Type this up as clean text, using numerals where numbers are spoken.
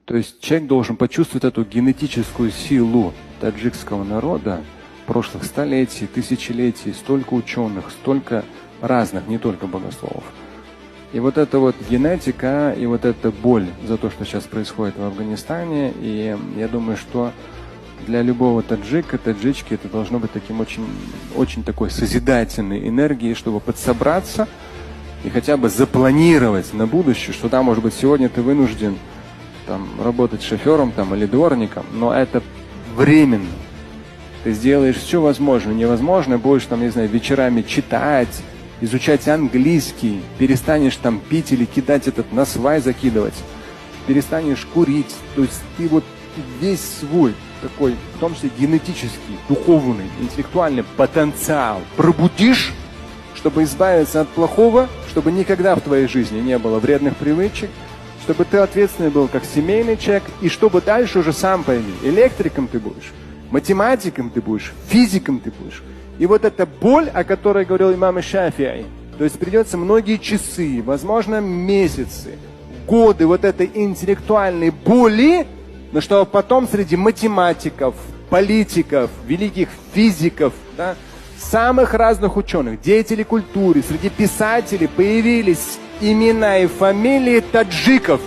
То есть человек должен почувствовать эту генетическую силу таджикского народа прошлых столетий, тысячелетий, столько ученых, столько разных, не только богословов. И вот эта вот генетика и вот эта боль за то, что сейчас происходит в Афганистане, и я думаю, что для любого таджика, таджички это должно быть таким очень такой созидательной энергией, чтобы подсобраться и хотя бы запланировать на будущее, что да, может быть, сегодня ты вынужден там работать шофером там, или дворником, но это временно. Ты сделаешь все возможное, невозможное, будешь там, не знаю, вечерами читать, изучать английский, перестанешь там пить или кидать этот на свай закидывать, перестанешь курить. То есть ты вот весь свой такой, в том числе генетический, духовный, интеллектуальный потенциал пробудишь, чтобы избавиться от плохого, чтобы никогда в твоей жизни не было вредных привычек, чтобы ты ответственный был как семейный человек, и чтобы дальше уже сам пойми, электриком ты будешь, математиком ты будешь, физиком ты будешь. И вот эта боль, о которой говорил имам Шафи'и, то есть придется многие часы, возможно, месяцы, годы вот этой интеллектуальной боли, но чтобы потом среди математиков, политиков, великих физиков, да, самых разных ученых, деятелей культуры, среди писателей появились имена и фамилии таджиков.